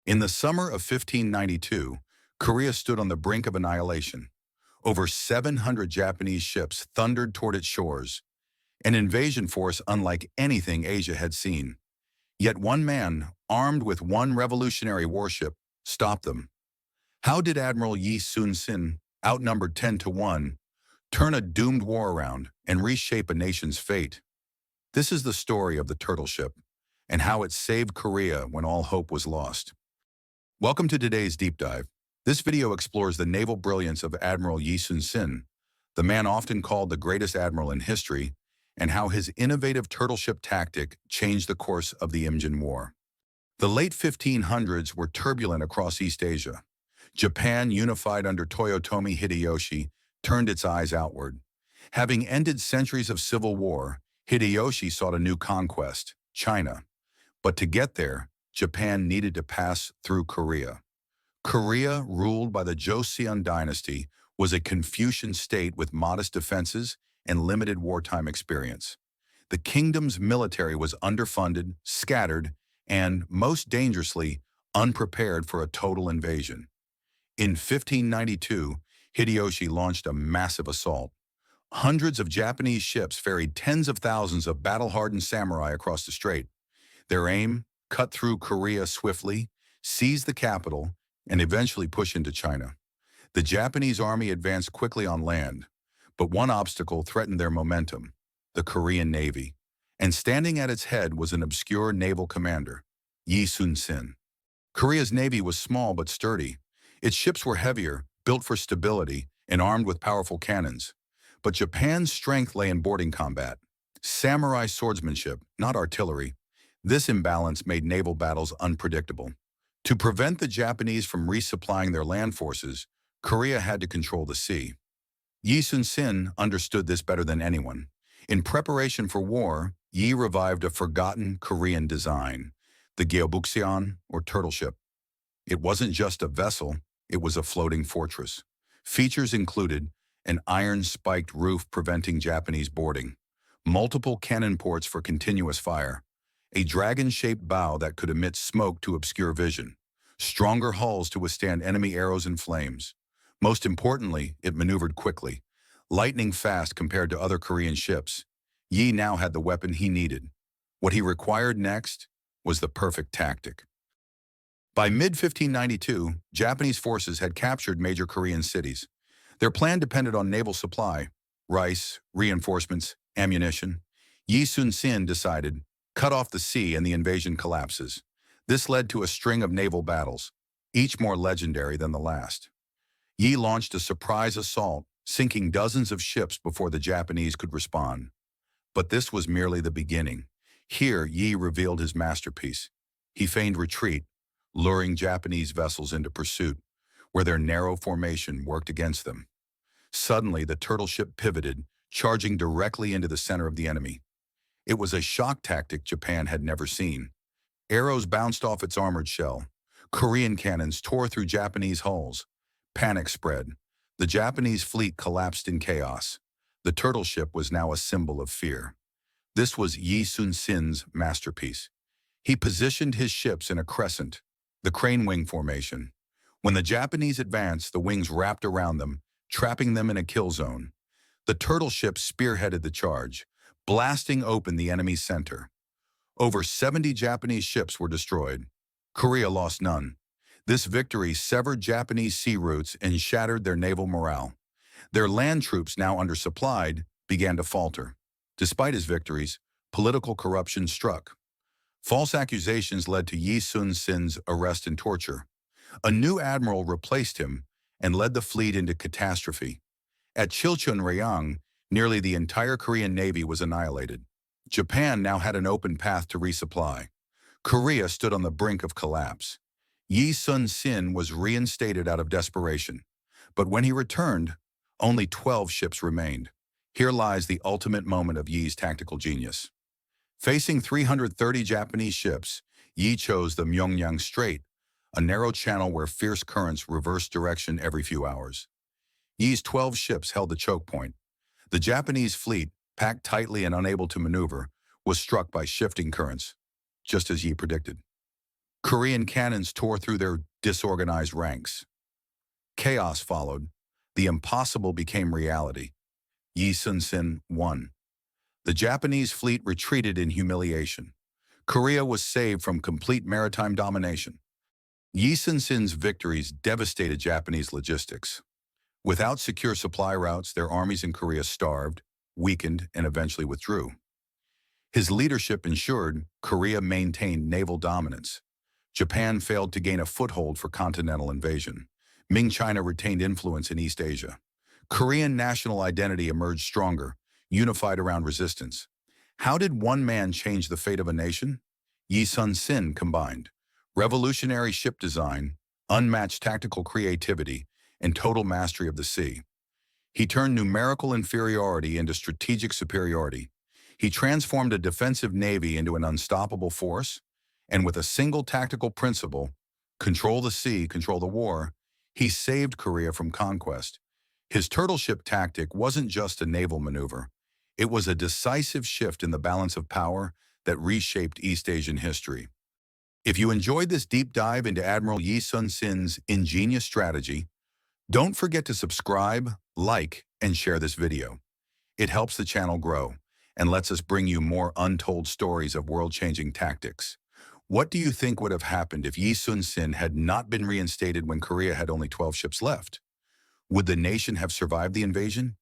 In the summer of 1592, Korea stood on the brink of annihilation. Over 700 Japanese ships thundered toward its shores, an invasion force unlike anything Asia had seen. Yet one man, armed with one revolutionary warship, stopped them. How did Admiral Yi Sun-sin, outnumbered 10 to 1, turn a doomed war around and reshape a nation's fate? This is the story of the turtle ship and how it saved Korea when all hope was lost. Welcome to today's deep dive. This video explores the naval brilliance of Admiral Yi Sun-sin, the man often called the greatest admiral in history, and how his innovative turtle ship tactic changed the course of the Imjin War. The late 1500s were turbulent across East Asia. Japan, unified under Toyotomi Hideyoshi, turned its eyes outward. Having ended centuries of civil war, Hideyoshi sought a new conquest, China. But to get there, Japan needed to pass through Korea. Korea, ruled by the Joseon dynasty, was a Confucian state with modest defenses and limited wartime experience. The kingdom's military was underfunded, scattered, and, most dangerously, unprepared for a total invasion. In 1592, Hideyoshi launched a massive assault. Hundreds of Japanese ships ferried tens of thousands of battle-hardened samurai across the strait. Their aim, cut through Korea swiftly, seize the capital, and eventually push into China. The Japanese army advanced quickly on land, but one obstacle threatened their momentum: the Korean Navy. And standing at its head was an obscure naval commander, Yi Sun-sin. Korea's navy was small but sturdy. Its ships were heavier, built for stability, and armed with powerful cannons. But Japan's strength lay in boarding combat. Samurai swordsmanship, not artillery. This imbalance made naval battles unpredictable. To prevent the Japanese from resupplying their land forces, Korea had to control the sea. Yi Sun-sin understood this better than anyone. In preparation for war, Yi revived a forgotten Korean design, the Geobukseon, or turtle ship. It wasn't just a vessel, it was a floating fortress. Features included an iron-spiked roof preventing Japanese boarding, multiple cannon ports for continuous fire, a dragon-shaped bow that could emit smoke to obscure vision, stronger hulls to withstand enemy arrows and flames. Most importantly, it maneuvered quickly, lightning fast compared to other Korean ships. Yi now had the weapon he needed. What he required next was the perfect tactic. By mid-1592, Japanese forces had captured major Korean cities. Their plan depended on naval supply: rice, reinforcements, ammunition. Yi Sun-sin decided, cut off the sea and the invasion collapses. This led to a string of naval battles, each more legendary than the last. Yi launched a surprise assault, sinking dozens of ships before the Japanese could respond. But this was merely the beginning. Here, Yi revealed his masterpiece. He feigned retreat, luring Japanese vessels into pursuit, where their narrow formation worked against them. Suddenly, the turtle ship pivoted, charging directly into the center of the enemy. It was a shock tactic Japan had never seen. Arrows bounced off its armored shell. Korean cannons tore through Japanese hulls. Panic spread. The Japanese fleet collapsed in chaos. The turtle ship was now a symbol of fear. This was Yi Sun-sin's masterpiece. He positioned his ships in a crescent, the crane wing formation. When the Japanese advanced, the wings wrapped around them, trapping them in a kill zone. The turtle ship spearheaded the charge, blasting open the enemy's center. Over 70 Japanese ships were destroyed. Korea lost none. This victory severed Japanese sea routes and shattered their naval morale. Their land troops, now undersupplied, began to falter. Despite his victories, political corruption struck. False accusations led to Yi Sun-sin's arrest and torture. A new admiral replaced him and led the fleet into catastrophe. At Chilchon-ryang, nearly the entire Korean navy was annihilated. Japan now had an open path to resupply. Korea stood on the brink of collapse. Yi Sun-sin was reinstated out of desperation. But when he returned, only 12 ships remained. Here lies the ultimate moment of Yi's tactical genius. Facing 330 Japanese ships, Yi chose the Myeongyang Strait, a narrow channel where fierce currents reversed direction every few hours. Yi's 12 ships held the choke point. The Japanese fleet, packed tightly and unable to maneuver, was struck by shifting currents, just as Yi predicted. Korean cannons tore through their disorganized ranks. Chaos followed. The impossible became reality. Yi Sun-sin won. The Japanese fleet retreated in humiliation. Korea was saved from complete maritime domination. Yi Sun-sin's victories devastated Japanese logistics. Without secure supply routes, their armies in Korea starved, weakened, and eventually withdrew. His leadership ensured Korea maintained naval dominance. Japan failed to gain a foothold for continental invasion. Ming China retained influence in East Asia. Korean national identity emerged stronger, unified around resistance. How did one man change the fate of a nation? Yi Sun-sin combined revolutionary ship design, unmatched tactical creativity, and total mastery of the sea. He turned numerical inferiority into strategic superiority. He transformed a defensive navy into an unstoppable force, and with a single tactical principle, control the sea, control the war, he saved Korea from conquest. His turtle ship tactic wasn't just a naval maneuver. It was a decisive shift in the balance of power that reshaped East Asian history. If you enjoyed this deep dive into Admiral Yi Sun-sin's ingenious strategy, don't forget to subscribe, like, and share this video. It helps the channel grow and lets us bring you more untold stories of world-changing tactics. What do you think would have happened if Yi Sun-sin had not been reinstated when Korea had only 12 ships left? Would the nation have survived the invasion?